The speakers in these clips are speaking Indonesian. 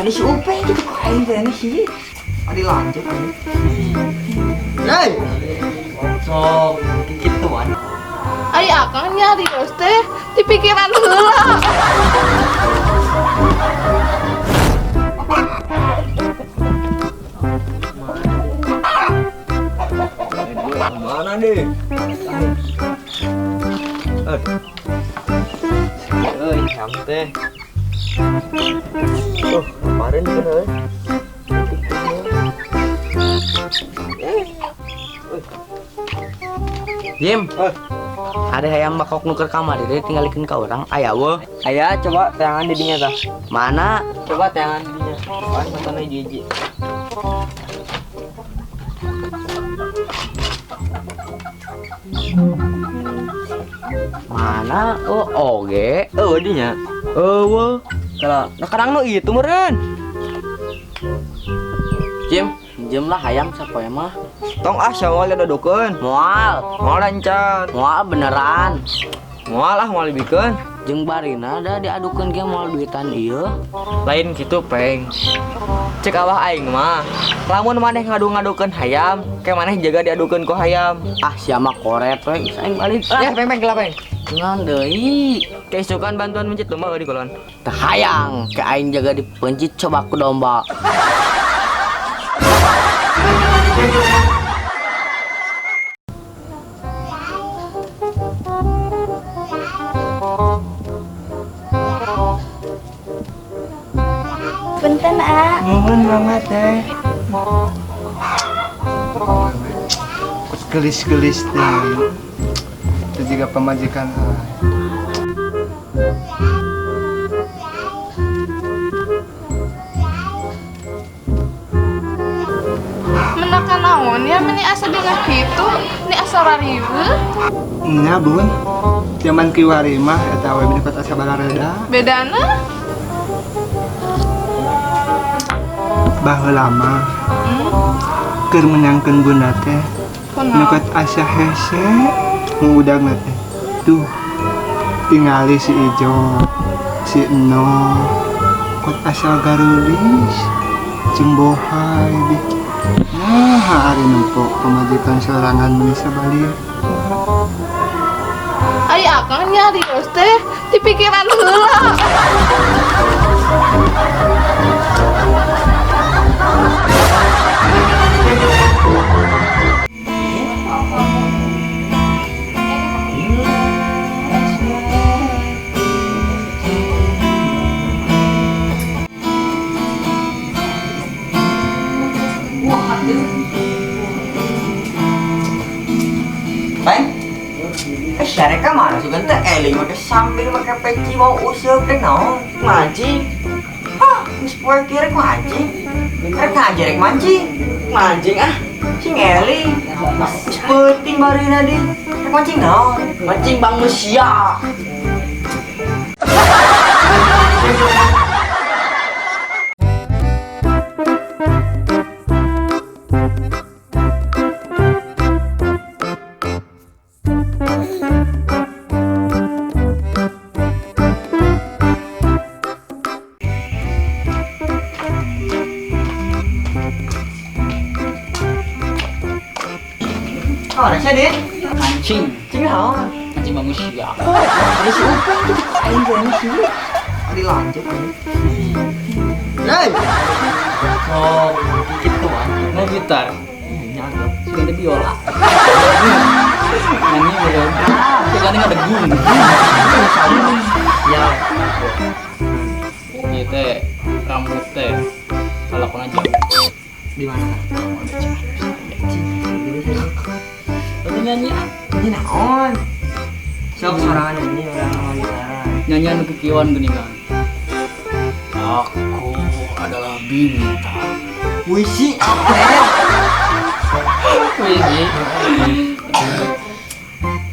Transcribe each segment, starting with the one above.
Ini si Upeng gitu kok aing teh ini sih. Adi lanjut ini. Hei. Sok gituan. Ai akang nyari teh di pikiran heula. Mana nih? Ham teh. Kemarin kan Jim, ada hayam bakok nuker kamar jadi tinggalin ke orang. Aya weh. Aya coba tayangan didinya tah. Mana? Coba tayangan didinya. Pan matana hiji-hiji. Mana? Oh, oge. Dinya. Weh. Kalau nah kadang nu itu meureun. Jim, Jim lah hayam sapoe mah. Tong syawal dodokeun. Moal. Moal lancar. Moal beneran. Moal moal bikeun. Jeung barina da diadukeun ge moal duitan ieu. Lain gitu, Peng. Cek awah aing mah. Lamun maneh ngadu-ngadukeun hayam, ke maneh jaga diadukeun ku hayam. Ah, sia mah koret we. Aing balik. Ya, Peng gila, Peng. Ngan deui. Keisukan bantuan mencit domba di kolon. Teu hayang ke aing jaga dipencit coba ku domba. Punten ah. Nuhun mama teh. Gelis-gelis teh. Itu juga pemajikan. Menakan naon ya meni asa dengar gitu. Ni asa rariweuh. Nya bun, zaman kiwari mah eta we di kota Sabalareda. Bedana? Baheula mah keur menyangkeun bunda teh. Nukat asa hese ngudagna teh. Tuh tingali si Ijo, si Eno, kot asa garulis, jeung bohay di. Nah, hari nempok pemajikan sorangan meni sabalieu. Ai akang nyari teh di pikiran heula. Peng. Syareka mana sih teh eling make sambil make peci mau useup teh naon? Mancing. Geus poe kirek mancing. Rek ngajarek mancing. Mancing sing eling. Geus peuting barina di. Rek mancing naon? Mancing Bang Mesia. Oh, ada Din. Mancing. Cing naon? Mancing Bang Mesia. Ini si Upeng gitu kok aing teh ini sih. Adi lanjut ini. Hei. Oh, gituan. Mau gitar. Nyangkep. Sudah ada biola. Nyanyi belum? Kita ini ada gung. Ya. Ini teh rambut teh. Kalau kena jauh. Di mana? Tapi nyanyi Ini naon? Sok sorangan nyanyi orang wanita. nyanyian kekieuan geuning kan. Aku adalah bintang. Puisi apa? Puisi.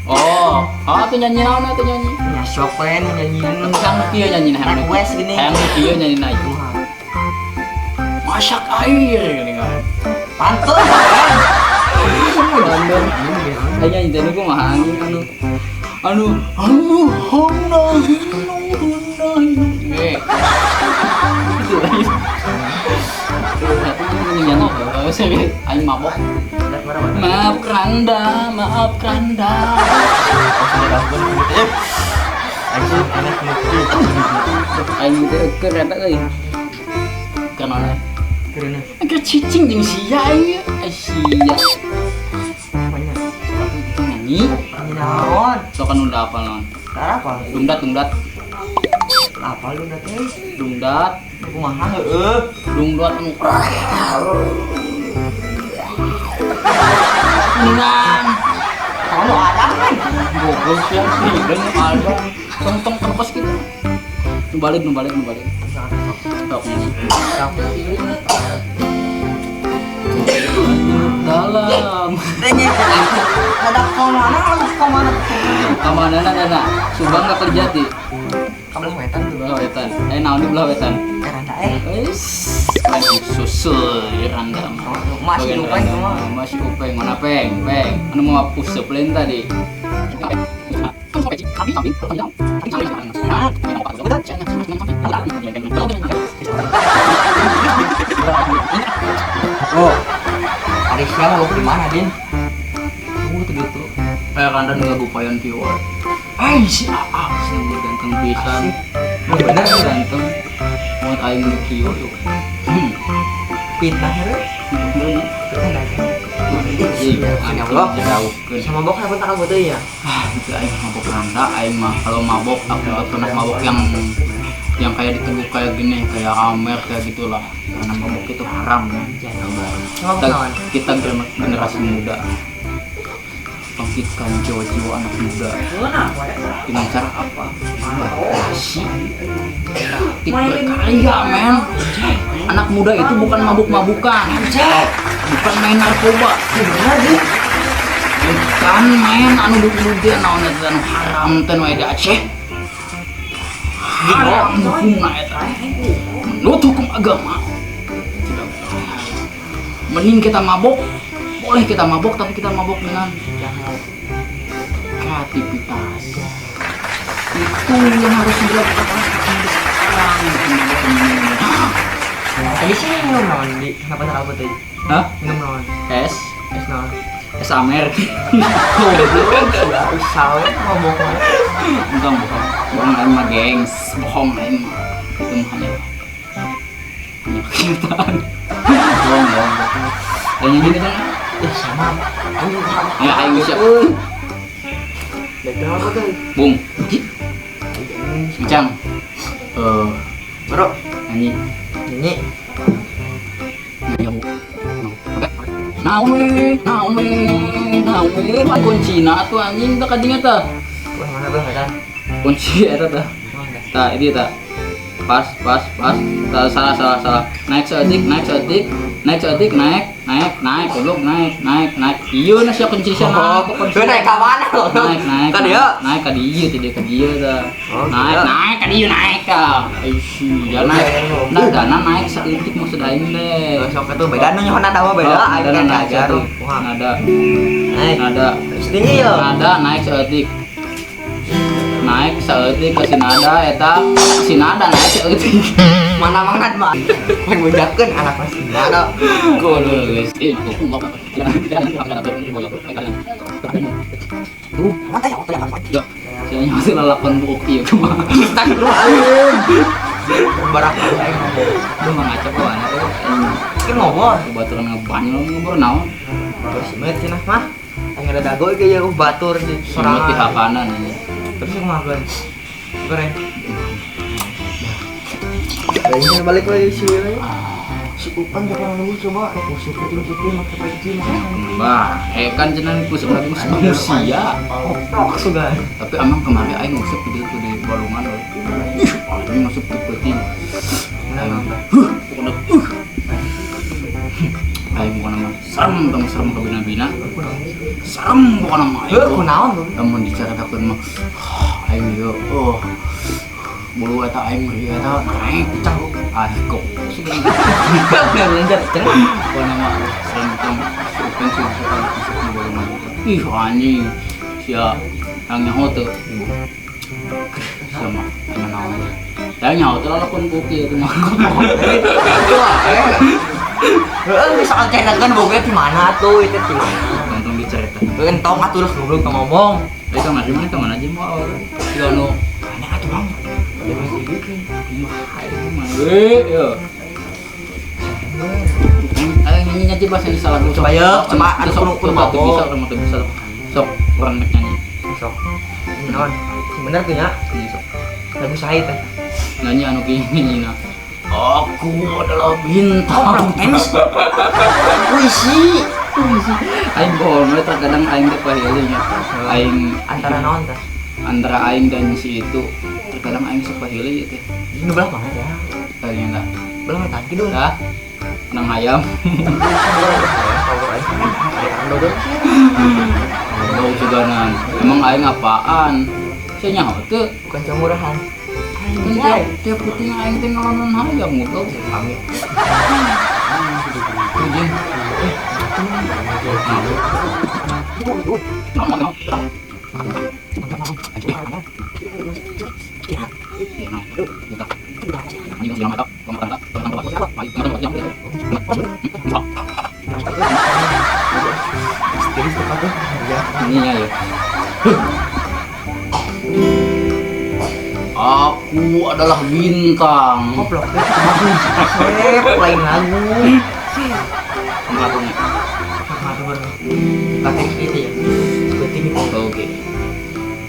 Oh, tuh nyanyi naon tuh nyanyi. Ya sok we nyanyiin. Sang kieu nyanyi hayang Request gini. hayang kieu nyanyi naik. Masak air geuning kan. Pantun. Bandung. Ayo nyanyi teh ku mah anu hona. Gitu lagi. Ayo sih, aing mabok. Maaf keranda, maaf keranda. Aing itu kereta euy. Kenapa? Karena Agak cicing jeung sia aing. Sia. banyak. Nyanyi. Naon? Sok kan udah apa non? Apa? Dungdat. Apa lu udah teh? Dungdat. Kumaha heueuh? Dungdat anu. Nang. Tahu ada kan? Goblok sih dan ada. Tong terpas gitu. Nu balik. Sok nyanyi. Dalam. Tanya ada kemana? Kamanana dana. Subang ka kerja ti. Kabelah wetan tuh. Belah wetan. Naon di belah wetan? Karena Wis. Susul Randa mah. Masih Bagian upeng Randa mah. mah. Masih upeng mana peng. Anu mau pusep lain tadi. Oh. Hari siang lu di mana, Din? Gitu. Kayak Randa nggak bupayan kieu. Si Aa, sing ganteng pisan. Bener kan? Ganteng. Mau aing di kieu yuk. Fitnah heuh. Iya, Allah. jauhkeun. Sama bok apa tak aku tuh ya? Itu aing mabok Randa, aing mah kalau mabok aku nggak pernah mabok yang kayak diteguh kayak gini, kayak Amer kayak gitulah. Karena mabok itu haram ya. Sama Kita, kawan. kita generasi muda bangkitkan jiwa-jiwa anak muda dengan cara apa? Berkreasi, kreatif, berkarya, men. Anak muda itu bukan mabuk-mabukan, bukan main narkoba, bukan main anu duit-duit naon eta anu haram teh nu aya di Aceh. Haram hukumna eta. Menurut hukum agama tidak boleh. Mending kita mabok, boleh kita mabok tapi kita mabok dengan kreativitas. Itu yang harus dilakukan sekarang. Tadi sih minum naon di kenapa tak aku tuh? Hah? Minum naon? Es? Es naon? Es Amer. Sudah pisau ya ngomong mah. Bukan. Bohong lain mah gengs. Bohong lain mah. Itu mah hanya kenyataan. Bohong. Kayaknya gini kan? Sama. Ya, ayo siap. Dagang apa tuh? Bung. Kencang. Bro, Nyanyi. nyanyi. Nyanyi. Oke. Naon we. Kuncina tuh anjing teh kadinya teh. Wah, mana bang kan? Kunci eta teh. Tah, ini tah. Pas. Tah, salah. Naik seedik, goblok, naik. Ieu na sia kunci sia naik. Lu naik ka mana lo? Naik. Ka dieu? Naik ka dieu, teh ka dieu tah. Oh, Naik ka dieu naik ka. Sia naik. Nah, dana naik saeutik maksud aing teh. Sok itu beda nu nyohona da mah beda. Aing kan ngajar. Nada. Sedih ya. Nada naik seetik. Naik seetik ke Sinada eta Sinada naik seetik. Mana mangan mah. Mengujakeun anak mas ada. Geus itu. Mata ya waktu apa? Ya, saya nyampe lalakon buuk ieu kumaha. Tak lu aing. Barak aing ngomong. Lu mah ngacak bae ana teh. Ki ngomong. Baturan ngebanyol ngobrol naon? Semet cenah mah. Aing ada dago ge ya batur di Sorang di hakanan ini. Terus kumaha goreng. Kayaknya balik lagi si Willy. Si Upan jangan dulu coba pusing putih pakai peci mah. Kan cenah pusuk lagi musik manusia. Oh, sudah. Tapi emang kemarin aing ngusuk gitu tuh di balungan. Ih, ini masuk putih. Aing bukan nama serem ke bina-bina. Serem bukan nama aing. Heuh, kunaon tuh? Lamun dicaritakeun mah aing ieu bulu eta aing meri eta naik cangkuk kok Bener lanjut cenah. bukan nama serem supeng sih ih anjing sia yang nyaho teu sama naon yang nyaho teh lalakon buki itu mah Itu Heeh, soal ceritakan boga di mana tuh itu di mana? Tentang dicerita. Entong atuh lah goblok ngomong. Dari kamar di mana kemana aja mau? Tidak nu. Aneh atuh bang. Ada yang dibikin. Yo. Ayo nyanyi aja bahasa Indonesia lagu. Coba ya, coba ada kudu tuh bisa, kamu tuh bisa. Sok, orang nek nyanyi. Sok. Non. Bener tuh ya. Nyanyi sok. Lagu saya teh. Nyanyi anu gini nah. Aku adalah bintang. Tenis. Puisi. Aing bohong, terkadang aing teh pahilnya. Aing Antara naon teh? antara aing dan si itu terkadang aing sok pahili teh. Ini belah mana ya? Kayaknya enggak. Belah tadi dulu. Dah. Nang ayam. Bau ceganan. Emang aing apaan? Saya nyaho teu. Bukan camurahan. Tiap puting aing teh ngelawan hayam ngobrol. Pamit. Anjing. Ininya ya. Aku adalah bintang. Goblok. Sep, lain lagu. Lagunya. Kata itu ya. Seperti ini. Oke.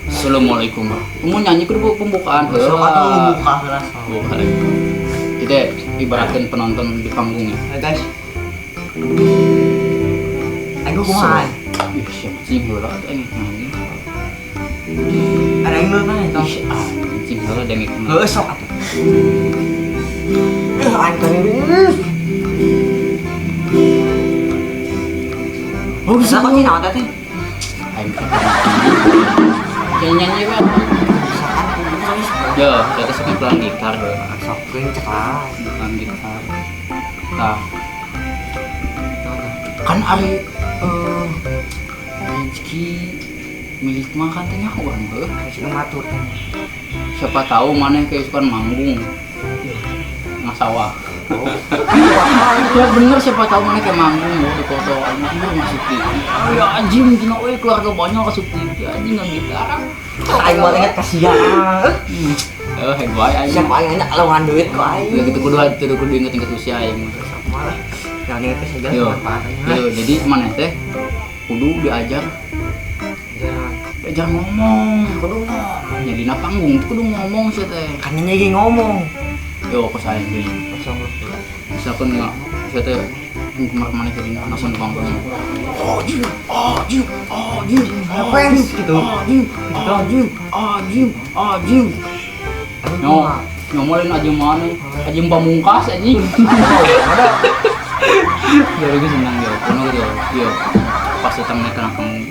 Assalamualaikum. Kamu nyanyi kudu pembukaan. Sok atuh buka heula. Bukan. Kita ibaratkan penonton di panggungnya. Nah, guys. Ayo kumaha? Ih, siapa sih bola ini nyanyi? Ada yang lu kan itu. Ih, anjing bola dengek. Heeh sok atuh. Anjing. Oh, bisa kok naon teh? Aing. Nyanyi kan? Ya, kita sekarang pelan gitar deh. Sok kenceng lah. Pelan gitar. Nah, kan hari rezeki milik mah katanya orang beuh. Harus ngatur teh. Siapa tahu mana yang keisukan manggung nggak sawah. Ya bener, siapa tahu mana kayak manggung mau di foto anjing masuk TV. Ya anjing dina we keluarga banyak masuk TV anjing nggak gitar. Aing mau inget kasihan. Hei gue aing. Siapa aing nya lawan duit ku aing. Ya gitu kudu inget-inget usia aing. Malah yang inget teh segala Yo, manfaatnya. yo, jadi mana teh kudu diajar ngomong, kudu ngomong. Jadi na panggung kudu ngomong sih teh. Kan nyanyi ngomong. Yo kok saya gini. Kosong lu. Misalkan nggak saya teh kemar mana jadi anak pun panggung. Oh jim, Fans gitu. Jim. Nyomolin aja mana? Aja pamungkas aja. Ada. Jadi gue senang ya, kono gitu. Yo, pas datang naik ke kamu.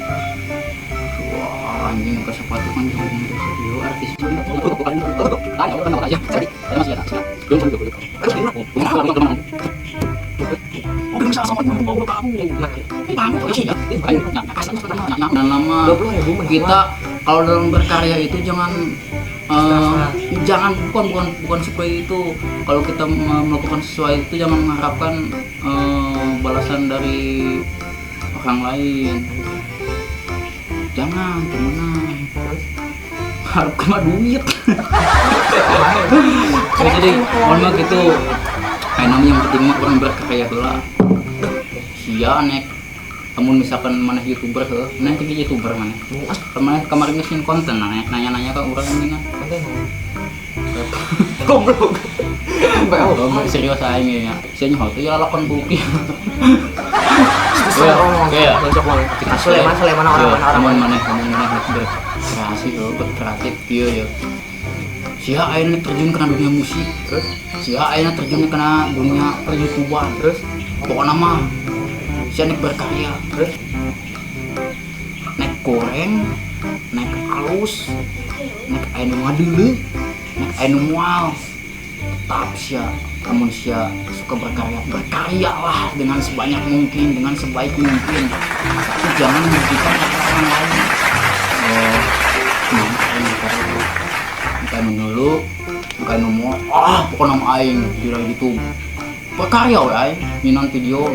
Wah, anjing ke sepatu kan jauh gitu. Yo, artis jadi orang aja. Jadi, masih ada. Nama kita kalau dalam berkarya itu jangan bukan seperti itu. Kalau kita melakukan sesuatu itu jangan mengharapkan balasan dari orang lain. Jangan, temenan. Harapkan mah duit. Jadi kalau gitu kayak namanya yang penting mah orang berkarya heula. Sia nek namun misalkan mana YouTuber heuh, nanti ke YouTuber mana? Kemarin ngesin konten nanya-nanya ke orang ini kan. Goblok. Oh, serius aing ya. Sia nyaho teh ya lakon bukti. Ya, cocok banget. Sulaiman orang mana berkreasi loh, berkreatif kieu ya. Sia ayeuna terjun kena dunia musik, terus sia ayeuna terjun kena dunia per-YouTubean, terus pokokna mah sia nek berkarya, terus nek goreng, nek alus, nek anu ngadeuleuh, nek anu moal. Tetap sia namun sia suka berkarya lah dengan sebanyak mungkin, dengan sebaik mungkin, tapi jangan merugikan orang lain. Bukan dulu, bukan nomor, pokoknya nama aing di YouTube karya ya minan video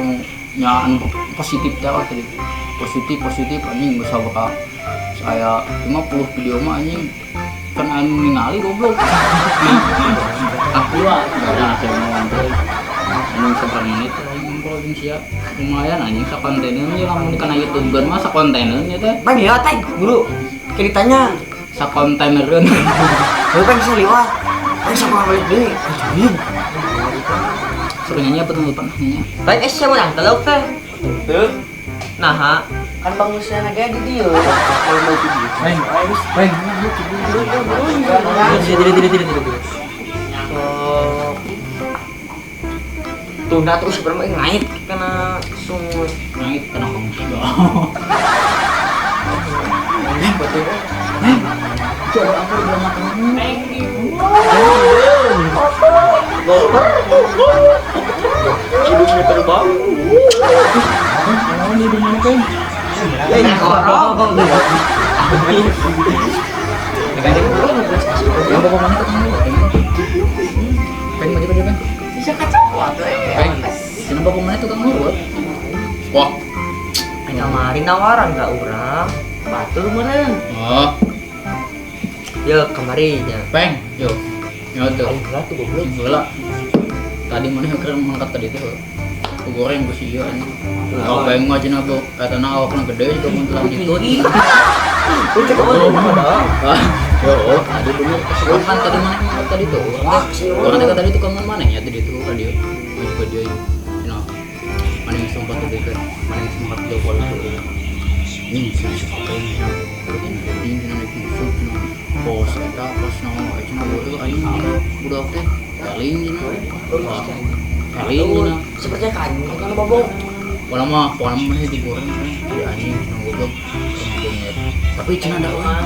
nya anu positif teh tadi positif anjing bisa bakal saya 50 video mah anjing kan anu ningali goblok aku lah karena saya mau anjing anjing seberapa menit anjing kalau siap lumayan anjing sa kontennya lamun kana YouTube kan mah sa kontennya teh Bang ya teh guru ceritanya sa kontenereun lu pengen seliwat pengen sama balik deui anjing seringnya betul pernahnya baik siapa yang teluk teh nah ha Kan bangusnya lagi di dia. kalau mau video Bang tidak tunda terus bermain ngait karena sungut naik kenapa enggak betul coba aku udah makan hidungnya terbang ini di mana kan ini orang yang bawa mana ketemu pengen baju kan bisa kacau pengen kenapa bawa mana tukang urut wah kemarin nawaran gak orang batur meren oh ya kemarin ya peng yuk tuh berat tuh goblok bola tadi mana yang keren mangkat tadi tuh aku goreng gue sih ya kalau peng mah cina bu kata nak awak gede juga muntah gitu itu kemarin ada yo tadi bener kan tadi mana yang tadi tuh orang kata tadi tukang mana ya tadi tuh radio maju dia cina mana yang sempat tadi kan mana yang sempat jauh kalau tuh ini sih ini cina naik musuh cina bos eta pas nama cina bodoh aing budak teh paling cina paling cina sepertinya kayu kan bobo pola mah mana digoreng di anjing cina goblok ngomongnya tapi cina ada orang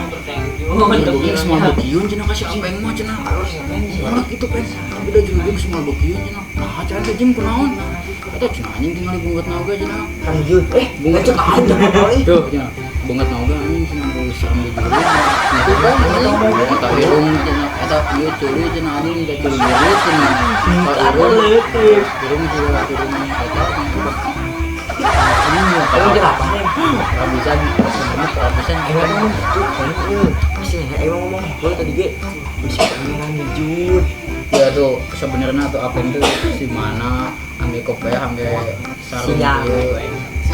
ngomongnya semua bokiun cina kasih apeng mah cina orang itu peng tapi udah jujur semua bokiun cina nah cara kejem kunaon atau cina anjing tinggal bungat naga cina kan jujur bunga cepat aja tuh cina bungat naga anjing cina boleh serem jujur itu kan kata hidung cina kata iya curi cina anjing udah curi murid cina hidung juga hidung kata ini kalau dia apa nih kehabisan emang ngomong gitu pasti emang ngomong gue tadi ge bisa pengen jujur ya tuh sebenarnya tuh apa itu si mana ambil kopi ambil sarung siang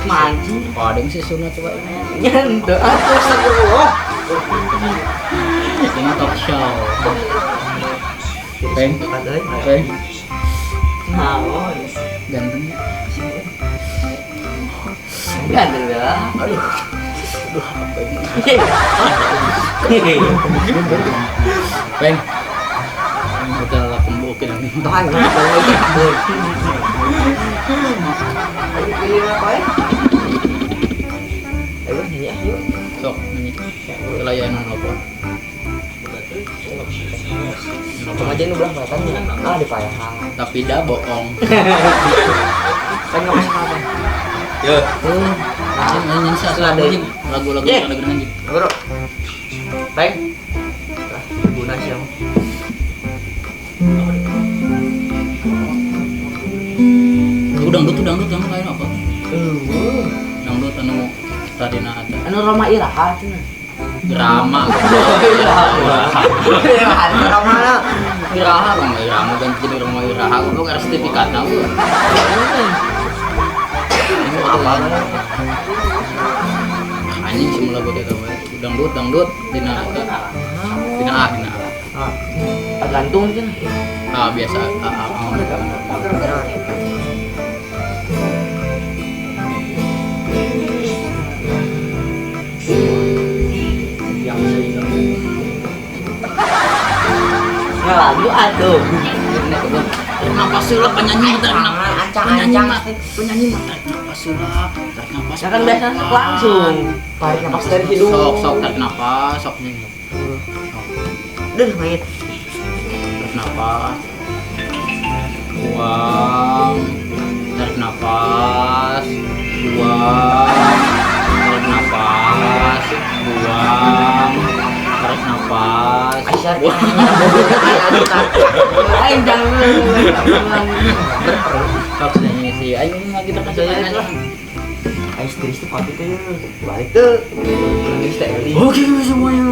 manji paling sih sunat coba nyente aku astagfirullah ini talk show peng peng naon ganteng ya ganteng ya aduh apa ini peng udah lah pembukin ini tahan lagi kabur ayo pilih apa ya ayo nyanyi yuk sok nyanyi kelayanan apa cuma aja nu belah kelihatan di payahan tapi dah bohong pengen nggak masuk apa ya nyanyi sudah ada lagu-lagu Ye. ada nyanyi bro baik lah guna siang dangdut lain apa dangdut anu tadina ada anu Roma Iraha cenah drama Roma iraha bang iraha ganti jadi rumah iraha lu nggak sertifikatnya lu ini apa anjing semula buat itu dangdut dina gantung cenah biasa ya lagu aduh napas sulap penyanyi tarik napas penyanyi tarik napas sulap tarik napas ya kan biasa langsung tarik napas dari hidung sok tarik napas sok nyanyi duh mait tarik napas buang tarik napas buang tarik napas buang tarik napas Aisyah, jangan Maksudnya si aing ini lagi terkasih aja. Istri papi teh balik tuh. Nulis teh Eli. Oke semuanya.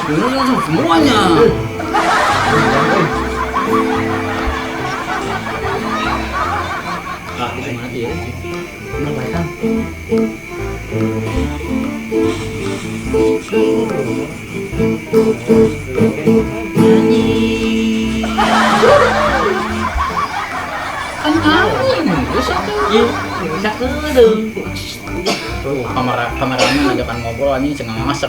Dulu langsung semuanya. Ah, di mana dia? Menambahkan. Kan angin, bisa tuh. Bisa kedeng. Kameramen ajakan ngobrol anjing cengenges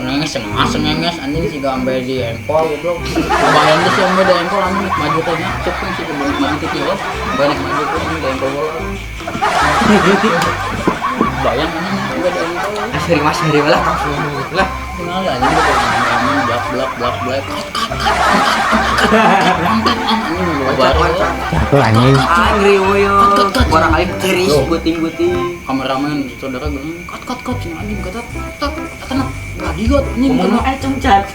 anjing si gambar di empol goblok. Bayang geus yang di empol anjing maju teh nya cek sih sebelum maju ke kieu. Banyak maju tuh di empol bola. Bayang anjing juga di empol. Seri lah lah. Tinggal anjing kameramen blak. Anjing. Angry woyo. Barangkali ceris buting. Kameramen saudara bilang cut cina anjing kata tenang radio anjing kena cumcat.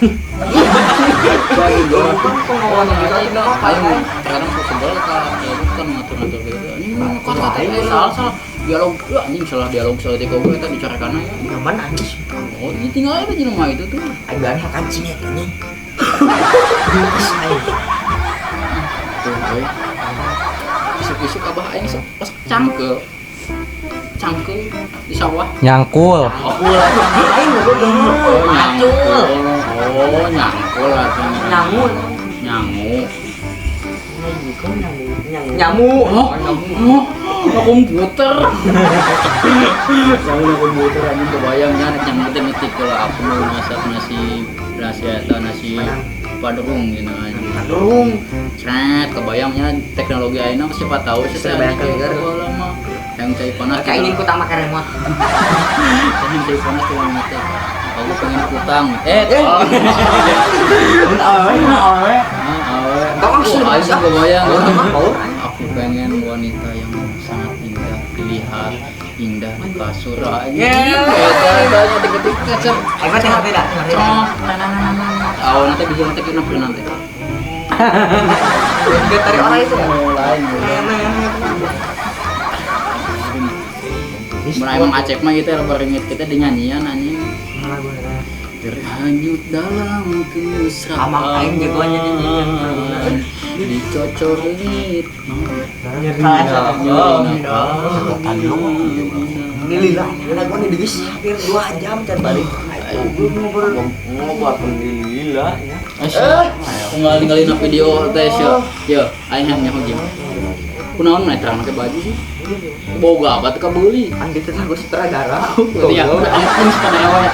bagi gua pengawalnya aja aing kadang kok sebel ka ya kan ngatur-ngatur gitu anjing cut salah dialog anjing salah dialog salah teko gue tadi cara kana ya Nyaman anjing. oh ini tinggal aja di rumah itu tuh Aing bari kancing ya anjing. tuh boy isuk-isuk abah aing sok pas cangke di sawah Nyangkul. Aing goblok. Macul. Oh, nyangkul lah. Nyangut. Nyangu. Nyamuk. Oh, komputer. Nyangu komputer anjing kebayangnya yang ngetik kalau aku mau masak nasi padrung gitu anjing. Padrung. Cret, kebayangnya teknologi ayeuna siapa tahu sih lama. Yang cai panas Kayak ingin kutang makan remote. yang cai panas tuh yang mati. Aku pengen kutang. Awe. Aku kebayang. Aku pengen wanita yang sangat indah dilihat, indah di kasur aja. Beda ketik kecil. Aing mah tengah beda. Oh, nanti bisa nanti kita nanti. Gak tarik orang itu ya. Lain. Mulai emang Acep mah gitu ya beringit kita di nyanyian anjing. Terhanyut dalam kemesraan. Amang aing jagoannya nyanyian. Dicocor langit. Alhamdulillah, lagu ini digis hampir 2 jam can balik. Ngobrol alhamdulillah ya. Tinggal ninggalin video tes yo. Aing hanya hojim. Kunaon mah terang pakai baju sih. Boga apa teh kabeli. Andi teh lagu sutradara. Iya, anjing sutradara ya.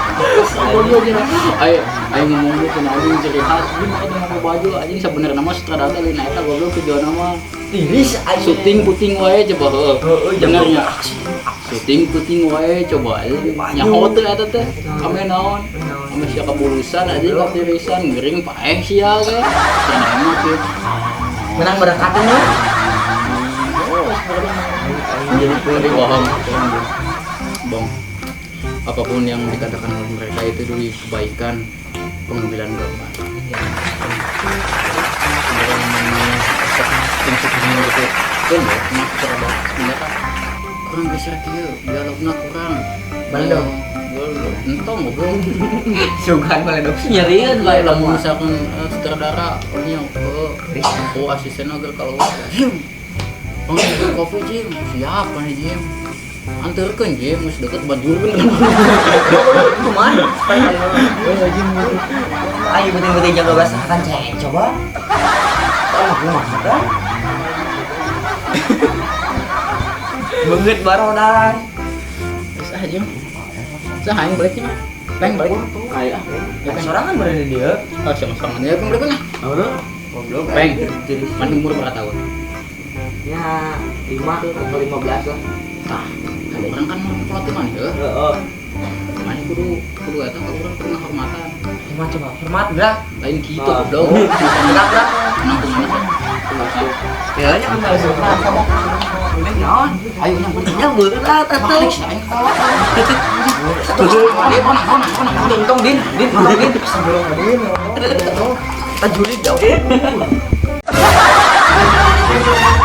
Bodoh aja. Aing ngomong lu kunaon anjing ciri khas. Ini mah pakai baju anjing sebenarnya mah sutradara teh lain eta goblok tujuan nama Tiris aing. syuting puting wae coba heuh. Benernya. Syuting puting wae coba nyaho teh eta teh. Ame naon? Ame sia kabulusan aja katirisan gering paeh sia ge. Cenah mah kieu. Menang berkatnya. Jadi bohong. Bong. Apapun yang dikatakan oleh mereka itu demi kebaikan pengambilan gambar. Kurang geser kieu, dialogna kurang. Balendong. Entong goblok. Sugan baledog. Nyerian bae lamun misalkan sutradara nya asisten agar kalau Jim. Bang, kopi Jim. Siapa nih Jim? Anterkeun Jim, geus deket banjurkeun. Kumaha? Ayo betul-betul jaga bahasa kan cek coba. Oh, kumaha tah? Beungeut barodan. Geus ah Jim. Saha yang baliknya mah? Peng balik. Aya. Ya sorangan berada dia. Oh, sama-sama dia peng baliknya. Goblok. Peng. Man umur berapa tahun? Ya 5 atau 15 lah. Tah, ada orang kan pelatihan ya. Heeh. Mana kudu eta kalau orang pernah hormatan. Gimana coba? Hormat belah. Lain gitu goblok. Enggak belah. Nangtung mana? Ya nya kan harus hormat sama. Naon? Ayo yang beureut lah teteh. aing kolot. Untung din. Sebelum din. Kita juri jauh. Aduh.